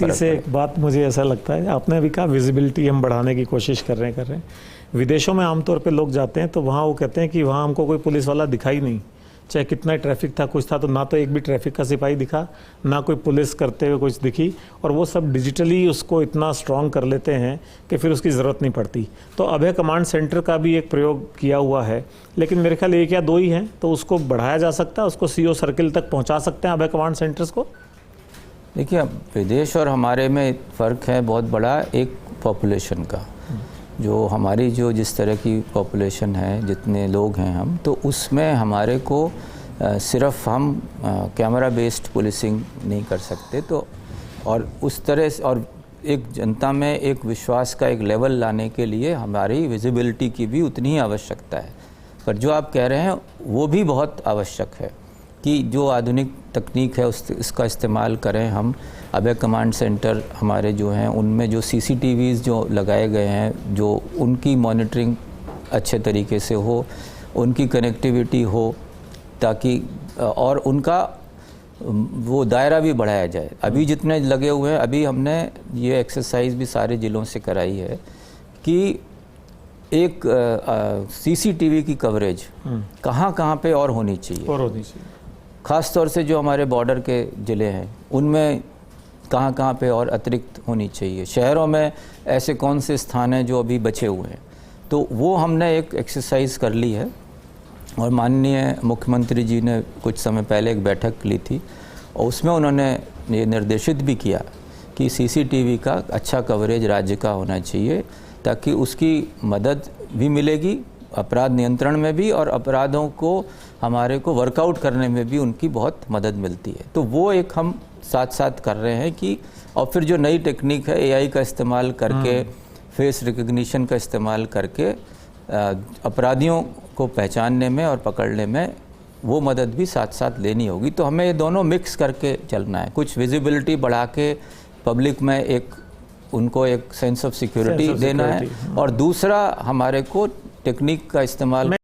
इसी से एक बात मुझे ऐसा लगता है, आपने अभी कहा विजिबिलिटी हम बढ़ाने की कोशिश कर रहे हैं। विदेशों में आमतौर पे लोग जाते हैं तो वहाँ वो कहते हैं कि वहाँ हमको कोई पुलिस वाला दिखाई नहीं, चाहे कितना ट्रैफिक था, कुछ था तो ना तो एक भी ट्रैफिक का सिपाही दिखा, ना कोई पुलिस करते हुए कुछ दिखी, और वो सब डिजिटली उसको इतना स्ट्रॉन्ग कर लेते हैं कि फिर उसकी ज़रूरत नहीं पड़ती। तो अभय कमांड सेंटर का भी एक प्रयोग किया हुआ है, लेकिन मेरे ख्याल एक या दो ही हैं, तो उसको बढ़ाया जा सकता है, उसको CO सर्किल तक पहुँचा सकते हैं अभय कमांड सेंटर्स को। देखिए, विदेश और हमारे में फ़र्क है बहुत बड़ा, एक पॉपुलेशन का। जो हमारी जो जिस तरह की पॉपुलेशन है, जितने लोग हैं हम, तो उसमें हमारे को सिर्फ हम कैमरा बेस्ड पुलिसिंग नहीं कर सकते। तो और उस तरह से और एक जनता में एक विश्वास का एक लेवल लाने के लिए हमारी विजिबिलिटी की भी उतनी ही आवश्यकता है। पर जो आप कह रहे हैं वो भी बहुत आवश्यक है कि जो आधुनिक तकनीक है इसका इस्तेमाल करें हम। अभय कमांड सेंटर हमारे जो हैं उनमें जो CCTVs जो लगाए गए हैं, जो उनकी मॉनिटरिंग अच्छे तरीके से हो, उनकी कनेक्टिविटी हो, ताकि और उनका वो दायरा भी बढ़ाया जाए। अभी जितने लगे हुए हैं, अभी हमने ये एक्सरसाइज भी सारे ज़िलों से कराई है कि एक CCTV की कवरेज कहाँ कहाँ पे और होनी चाहिए, ख़ास तौर से जो हमारे बॉर्डर के ज़िले हैं उनमें कहाँ कहाँ पे और अतिरिक्त होनी चाहिए। शहरों में ऐसे कौन से स्थान हैं जो अभी बचे हुए हैं, तो वो हमने एक एक्सरसाइज कर ली है। और माननीय मुख्यमंत्री जी ने कुछ समय पहले एक बैठक ली थी और उसमें उन्होंने ये निर्देशित भी किया कि CCTV का अच्छा कवरेज राज्य का होना चाहिए, ताकि उसकी मदद भी मिलेगी अपराध नियंत्रण में भी, और अपराधों को हमारे को वर्कआउट करने में भी उनकी बहुत मदद मिलती है। तो वो एक हम साथ साथ कर रहे हैं कि, और फिर जो नई टेक्निक है AI का इस्तेमाल करके, फेस रिकग्निशन का इस्तेमाल करके अपराधियों को पहचानने में और पकड़ने में वो मदद भी साथ साथ लेनी होगी। तो हमें ये दोनों मिक्स करके चलना है, कुछ विजिबिलिटी बढ़ा के पब्लिक में एक उनको एक सेंस ऑफ सिक्योरिटी देना है, और दूसरा हमारे को टेक्निक का इस्तेमाल